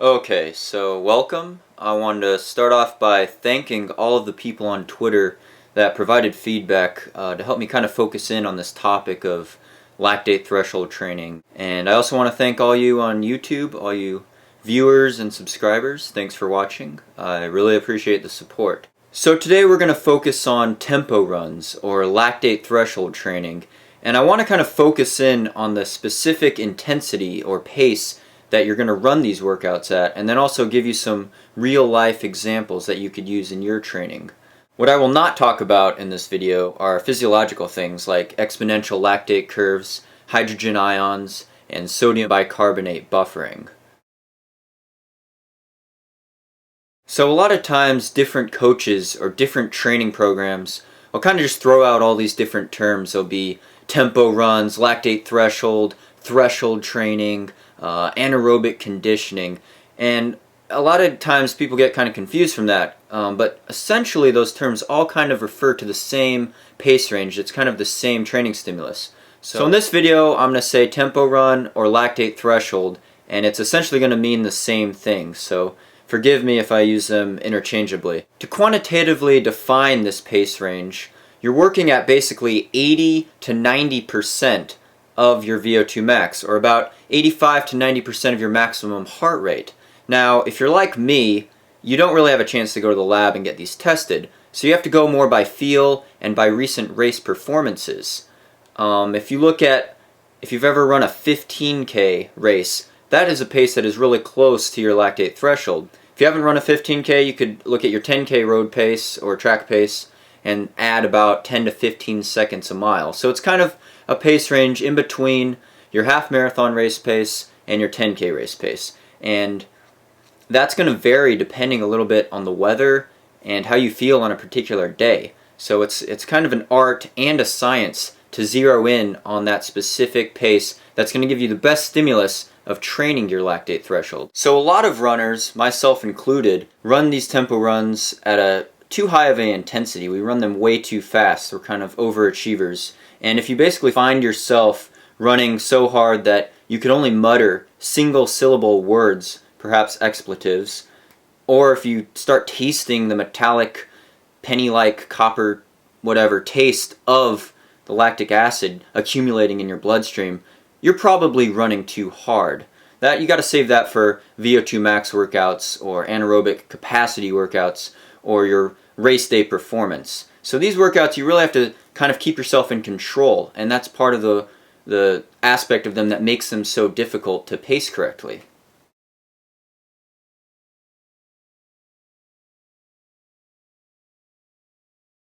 Okay, so welcome. I wanted to start off by thanking all of the people on Twitter that provided feedback to help me kind of focus in on this topic of lactate threshold training. And I also want to thank all you on YouTube, all you viewers and subscribers. Thanks for watching. I really appreciate the support. So today we're going to focus on tempo runs or lactate threshold training. And I want to kind of focus in on the specific intensity or pace that you're going to run these workouts at, and then also give you some real life examples that you could use in your training. What I will not talk about in this video are physiological things like exponential lactate curves, hydrogen ions, and sodium bicarbonate buffering. So a lot of times different coaches or different training programs will kind of just throw out all these different terms. There'll be tempo runs, lactate threshold, threshold training, anaerobic conditioning, and a lot of times people get kind of confused from that, but essentially those terms all kind of refer to the same pace range. It's kind of the same training stimulus. So in this video I'm going to say tempo run or lactate threshold, and it's essentially going to mean the same thing, so forgive me if I use them interchangeably. To quantitatively define this pace range, you're working at basically 80 to 90% of your VO2 max, or about 85 to 90% of your maximum heart rate. Now, if you're like me, you don't really have a chance to go to the lab and get these tested, so you have to go more by feel and by recent race performances. If you've ever run a 15K race, that is a pace that is really close to your lactate threshold. If you haven't run a 15K, you could look at your 10K road pace or track pace and add about 10 to 15 seconds a mile. So it's kind of a pace range in between your half marathon race pace and your 10K race pace. And that's going to vary depending a little bit on the weather and how you feel on a particular day. So it's kind of an art and a science to zero in on that specific pace that's going to give you the best stimulus of training your lactate threshold. So a lot of runners, myself included, run these tempo runs at a too high of an intensity. We run them way too fast. We're kind of overachievers. And if you basically find yourself running so hard that you can only mutter single syllable words, perhaps expletives, or if you start tasting the metallic, penny-like copper whatever taste of the lactic acid accumulating in your bloodstream, you're probably running too hard. That you got to save that for VO2 max workouts or anaerobic capacity workouts or your race day performance. So these workouts, you really have to kind of keep yourself in control, and that's part of the aspect of them that makes them so difficult to pace correctly.